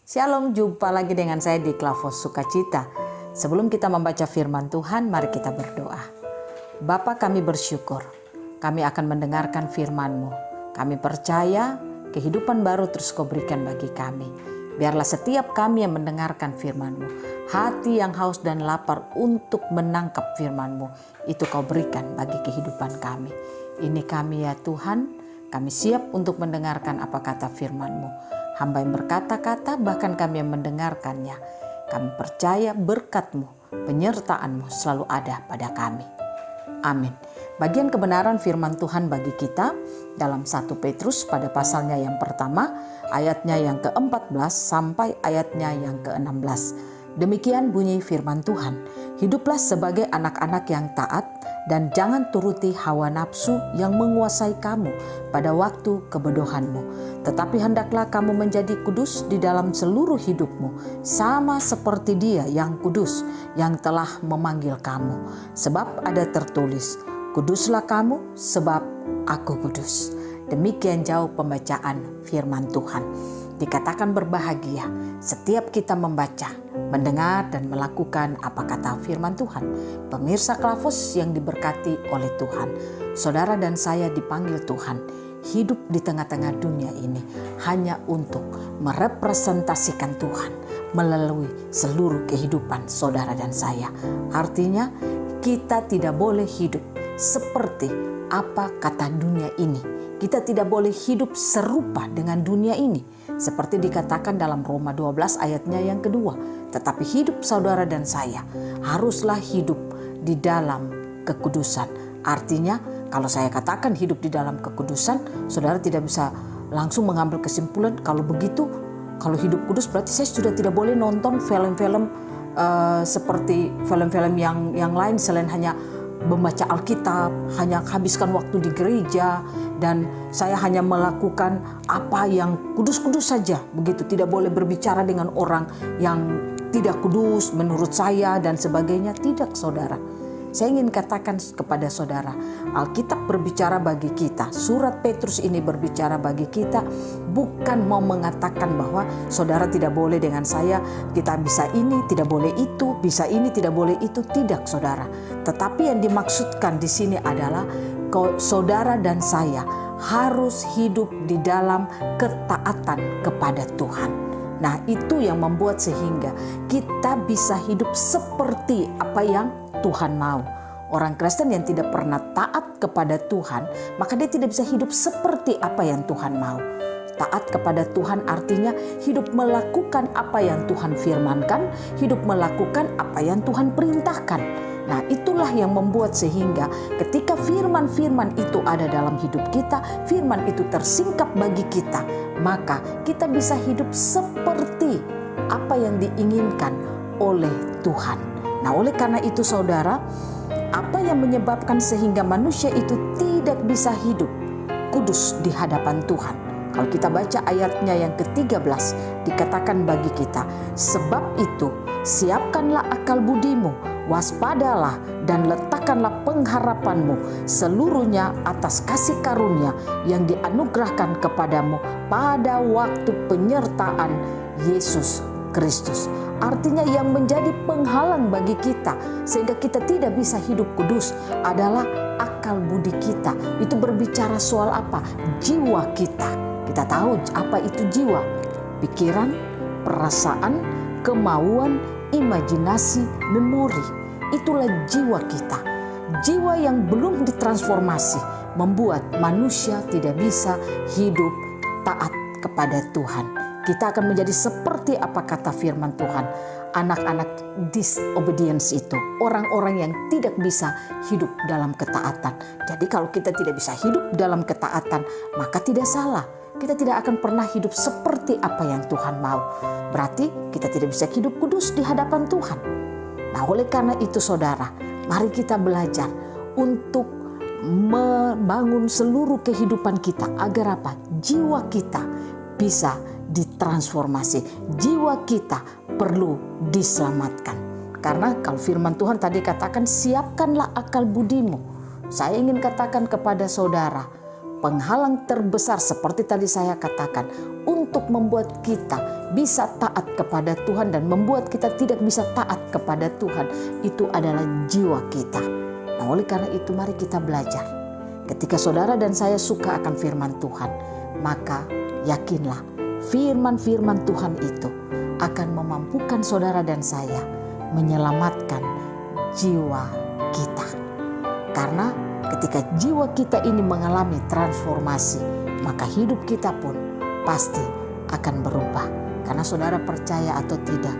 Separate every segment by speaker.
Speaker 1: Shalom, jumpa lagi dengan saya di Klavos Sukacita. Sebelum kita membaca firman Tuhan, mari kita berdoa. Bapa, kami bersyukur, kami akan mendengarkan firman-Mu. Kami percaya kehidupan baru terus Kau berikan bagi kami. Biarlah setiap kami yang mendengarkan firman-Mu, hati yang haus dan lapar untuk menangkap firman-Mu, itu Kau berikan bagi kehidupan kami. Ini kami ya Tuhan, kami siap untuk mendengarkan apa kata firman-Mu. Hamba yang berkata-kata, bahkan kami yang mendengarkannya. Kami percaya berkat-Mu, penyertaan-Mu selalu ada pada kami. Amin. Bagian kebenaran firman Tuhan bagi kita dalam 1 Petrus pada pasalnya yang pertama, ayatnya yang ke-14 sampai ayatnya yang ke-16. Demikian bunyi firman Tuhan. Hiduplah sebagai anak-anak yang taat dan jangan turuti hawa nafsu yang menguasai kamu pada waktu kebodohanmu. Tetapi hendaklah kamu menjadi kudus di dalam seluruh hidupmu, sama seperti Dia yang kudus yang telah memanggil kamu. Sebab ada tertulis, kuduslah kamu sebab aku kudus. Demikian jauh pembacaan firman Tuhan. Dikatakan berbahagia setiap kita membaca, mendengar dan melakukan apa kata firman Tuhan. Pemirsa Klavos yang diberkati oleh Tuhan, saudara dan saya dipanggil Tuhan hidup di tengah-tengah dunia ini hanya untuk merepresentasikan Tuhan melalui seluruh kehidupan saudara dan saya. Artinya kita tidak boleh hidup seperti apa kata dunia ini. Kita tidak boleh hidup serupa dengan dunia ini. Seperti dikatakan dalam Roma 12 ayatnya yang kedua. Tetapi hidup saudara dan saya haruslah hidup di dalam kekudusan. Artinya kalau saya katakan hidup di dalam kekudusan, saudara tidak bisa langsung mengambil kesimpulan kalau begitu, kalau hidup kudus berarti saya sudah tidak boleh nonton film-film seperti film-film yang lain selain hanya membaca Alkitab, hanya habiskan waktu di gereja, dan saya hanya melakukan apa yang kudus-kudus saja. Begitu, tidak boleh berbicara dengan orang yang tidak kudus menurut saya dan sebagainya. Tidak, saudara. Saya ingin katakan kepada saudara, Alkitab berbicara bagi kita, surat Petrus ini berbicara bagi kita, bukan mau mengatakan bahwa saudara tidak boleh dengan saya, kita bisa ini, tidak boleh itu, bisa ini, tidak boleh itu. Tidak, saudara. Tetapi yang dimaksudkan di sini adalah saudara dan saya harus hidup di dalam ketaatan kepada Tuhan. Nah, itu yang membuat sehingga kita bisa hidup seperti apa yang Tuhan mau. Orang Kristen yang tidak pernah taat kepada Tuhan, maka dia tidak bisa hidup seperti apa yang Tuhan mau. Taat kepada Tuhan artinya hidup melakukan apa yang Tuhan firmankan, hidup melakukan apa yang Tuhan perintahkan. Nah, itulah yang membuat sehingga ketika firman-firman itu ada dalam hidup kita, firman itu tersingkap bagi kita, maka kita bisa hidup seperti apa yang diinginkan oleh Tuhan. Nah, oleh karena itu saudara, apa yang menyebabkan sehingga manusia itu tidak bisa hidup kudus di hadapan Tuhan? Kalau kita baca ayatnya yang ke-13, dikatakan bagi kita, sebab itu siapkanlah akal budimu, waspadalah dan letakkanlah pengharapanmu seluruhnya atas kasih karunia yang dianugerahkan kepadamu pada waktu penyertaan Yesus Kristus. Artinya yang menjadi penghalang bagi kita sehingga kita tidak bisa hidup kudus adalah akal budi kita. Itu berbicara soal apa? Jiwa kita. Kita tahu apa itu jiwa. Pikiran, perasaan, kemauan, imajinasi, memori. Itulah jiwa kita. Jiwa yang belum ditransformasi membuat manusia tidak bisa hidup taat kepada Tuhan. Kita akan menjadi seperti apa kata firman Tuhan. Anak-anak disobedience itu. Orang-orang yang tidak bisa hidup dalam ketaatan. Jadi kalau kita tidak bisa hidup dalam ketaatan, maka tidak salah. Kita tidak akan pernah hidup seperti apa yang Tuhan mau. Berarti kita tidak bisa hidup kudus di hadapan Tuhan. Nah, oleh karena itu saudara, mari kita belajar untuk membangun seluruh kehidupan kita. Agar apa? Jiwa kita bisa ditransformasi. Jiwa kita perlu diselamatkan. Karena kalau firman Tuhan tadi katakan, siapkanlah akal budimu. Saya ingin katakan kepada saudara, penghalang terbesar seperti tadi saya katakan, untuk untuk membuat kita bisa taat kepada Tuhan dan membuat kita tidak bisa taat kepada Tuhan, itu adalah jiwa kita. Nah, oleh karena itu mari kita belajar. Ketika saudara dan saya suka akan firman Tuhan, maka yakinlah firman-firman Tuhan itu akan memampukan saudara dan saya menyelamatkan jiwa kita. Karena ketika jiwa kita ini mengalami transformasi, maka hidup kita pun pasti akan berubah. Karena saudara percaya atau tidak,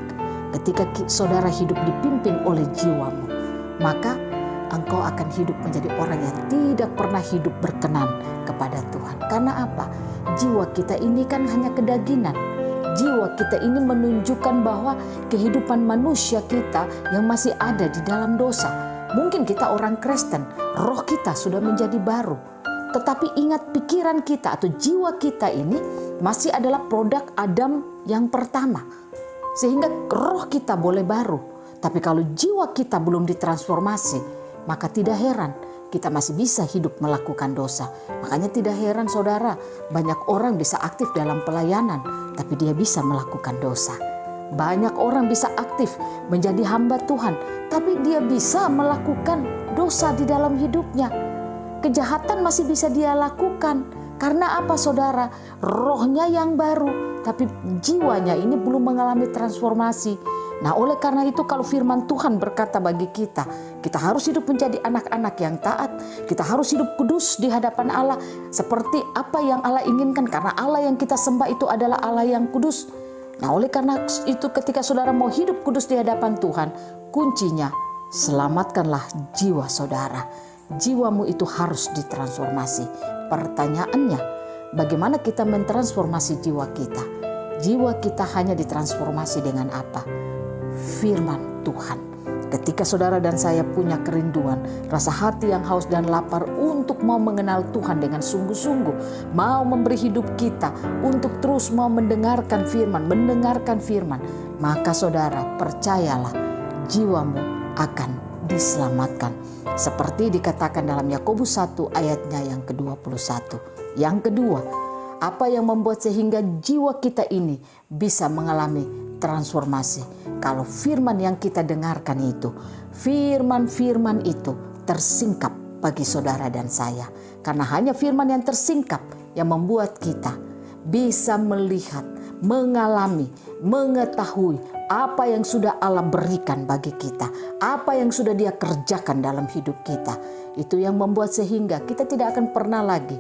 Speaker 1: ketika saudara hidup dipimpin oleh jiwamu, maka engkau akan hidup menjadi orang yang tidak pernah hidup berkenan kepada Tuhan. Karena apa? Jiwa kita ini kan hanya kedagingan. Jiwa kita ini menunjukkan bahwa kehidupan manusia kita yang masih ada di dalam dosa. Mungkin kita orang Kristen, roh kita sudah menjadi baru. Tetapi ingat, pikiran kita atau jiwa kita ini masih adalah produk Adam yang pertama. Sehingga roh kita boleh baru. Tapi kalau jiwa kita belum ditransformasi, maka tidak heran kita masih bisa hidup melakukan dosa. Makanya tidak heran saudara, banyak orang bisa aktif dalam pelayanan, tapi dia bisa melakukan dosa. Banyak orang bisa aktif menjadi hamba Tuhan, tapi dia bisa melakukan dosa di dalam hidupnya. Kejahatan masih bisa dia lakukan. Karena apa saudara? Rohnya yang baru, tapi jiwanya ini belum mengalami transformasi. Nah, oleh karena itu kalau firman Tuhan berkata bagi kita, kita harus hidup menjadi anak-anak yang taat. Kita harus hidup kudus di hadapan Allah seperti apa yang Allah inginkan. Karena Allah yang kita sembah itu adalah Allah yang kudus. Nah, oleh karena itu ketika saudara mau hidup kudus di hadapan Tuhan, kuncinya selamatkanlah jiwa saudara. Jiwamu itu harus ditransformasi. Pertanyaannya, bagaimana kita mentransformasi jiwa kita? Jiwa kita hanya ditransformasi dengan apa? Firman Tuhan. Ketika saudara dan saya punya kerinduan, rasa hati yang haus dan lapar untuk mau mengenal Tuhan dengan sungguh-sungguh, mau memberi hidup kita untuk terus mau mendengarkan firman, maka saudara percayalah, jiwamu akan diselamatkan. Seperti dikatakan dalam Yakobus 1 ayatnya yang ke-21. Yang kedua, apa yang membuat sehingga jiwa kita ini bisa mengalami transformasi? Kalau firman yang kita dengarkan itu, firman-firman itu tersingkap bagi saudara dan saya. Karena hanya firman yang tersingkap yang membuat kita bisa melihat, mengalami, mengetahui apa yang sudah Allah berikan bagi kita, apa yang sudah Dia kerjakan dalam hidup kita. Itu yang membuat sehingga kita tidak akan pernah lagi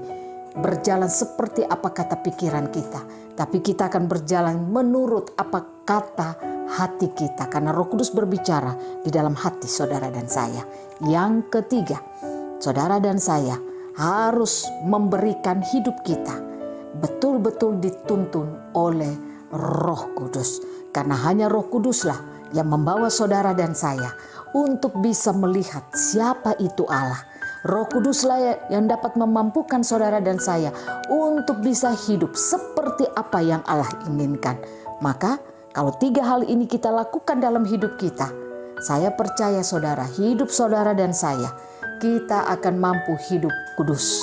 Speaker 1: berjalan seperti apa kata pikiran kita, tapi kita akan berjalan menurut apa kata hati kita, karena Roh Kudus berbicara di dalam hati saudara dan saya. Yang ketiga, saudara dan saya harus memberikan hidup kita betul-betul dituntun oleh Roh Kudus, karena hanya Roh Kuduslah yang membawa saudara dan saya untuk bisa melihat siapa itu Allah. Roh Kuduslah yang dapat memampukan saudara dan saya untuk bisa hidup seperti apa yang Allah inginkan. Maka kalau tiga hal ini kita lakukan dalam hidup kita, saya percaya saudara, hidup saudara dan saya, kita akan mampu hidup kudus.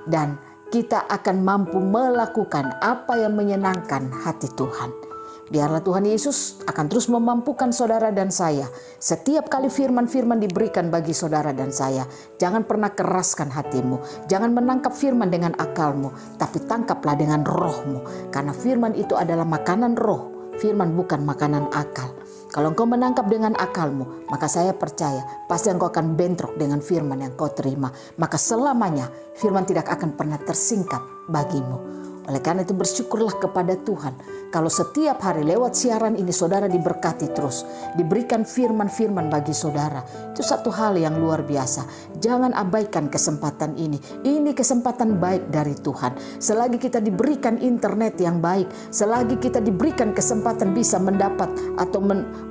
Speaker 1: Dan kita akan mampu melakukan apa yang menyenangkan hati Tuhan. Biarlah Tuhan Yesus akan terus memampukan saudara dan saya. Setiap kali firman-firman diberikan bagi saudara dan saya, jangan pernah keraskan hatimu. Jangan menangkap firman dengan akalmu, tapi tangkaplah dengan rohmu. Karena firman itu adalah makanan roh. Firman bukan makanan akal. Kalau engkau menangkap dengan akalmu, maka saya percaya pasti engkau akan bentrok dengan firman yang kau terima. Maka selamanya firman tidak akan pernah tersingkap bagimu. Oleh karena itu bersyukurlah kepada Tuhan kalau setiap hari lewat siaran ini saudara diberkati terus. Diberikan firman-firman bagi saudara. Itu satu hal yang luar biasa. Jangan abaikan kesempatan ini. Ini kesempatan baik dari Tuhan. Selagi kita diberikan internet yang baik, selagi kita diberikan kesempatan bisa mendapat atau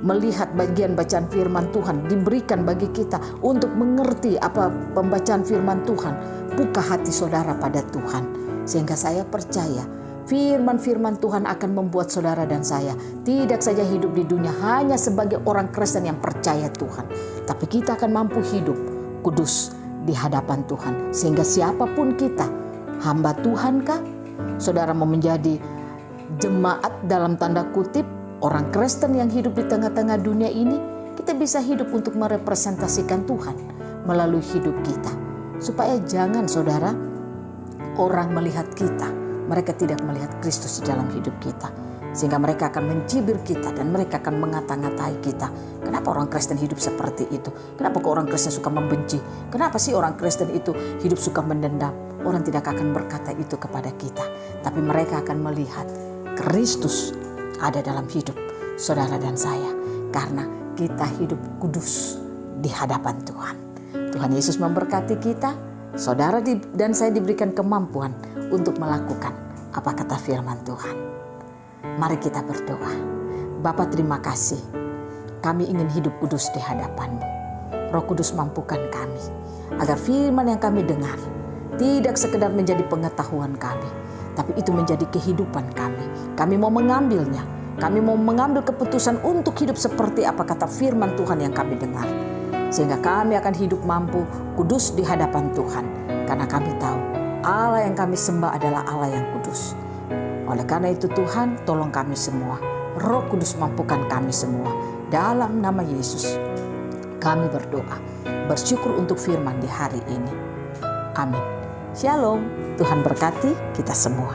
Speaker 1: melihat bagian bacaan firman Tuhan, diberikan bagi kita untuk mengerti apa pembacaan firman Tuhan, buka hati saudara pada Tuhan. Sehingga saya percaya firman-firman Tuhan akan membuat saudara dan saya tidak saja hidup di dunia hanya sebagai orang Kristen yang percaya Tuhan, tapi kita akan mampu hidup kudus di hadapan Tuhan. Sehingga siapapun kita, hamba Tuhan kah? Saudara mau menjadi jemaat dalam tanda kutip, orang Kristen yang hidup di tengah-tengah dunia ini, kita bisa hidup untuk merepresentasikan Tuhan melalui hidup kita. Supaya jangan saudara, orang melihat kita, mereka tidak melihat Kristus di dalam hidup kita. Sehingga mereka akan mencibir kita dan mereka akan mengata-ngatai kita. Kenapa orang Kristen hidup seperti itu? Kenapa kok orang Kristen suka membenci? Kenapa sih orang Kristen itu hidup suka mendendam? Orang tidak akan berkata itu kepada kita. Tapi mereka akan melihat Kristus ada dalam hidup saudara dan saya. Karena kita hidup kudus di hadapan Tuhan. Tuhan Yesus memberkati kita. Saudara dan saya diberikan kemampuan untuk melakukan apa kata firman Tuhan. Mari kita berdoa. Bapa, terima kasih. Kami ingin hidup kudus di hadapan-Mu. Roh Kudus, mampukan kami agar firman yang kami dengar tidak sekedar menjadi pengetahuan kami, tapi itu menjadi kehidupan kami. Kami mau mengambilnya. Kami mau mengambil keputusan untuk hidup seperti apa kata firman Tuhan yang kami dengar. Sehingga kami akan hidup mampu, kudus di hadapan Tuhan. Karena kami tahu Allah yang kami sembah adalah Allah yang kudus. Oleh karena itu Tuhan, tolong kami semua. Roh Kudus, mampukan kami semua. Dalam nama Yesus kami berdoa. Bersyukur untuk firman di hari ini. Amin. Shalom. Tuhan berkati kita semua.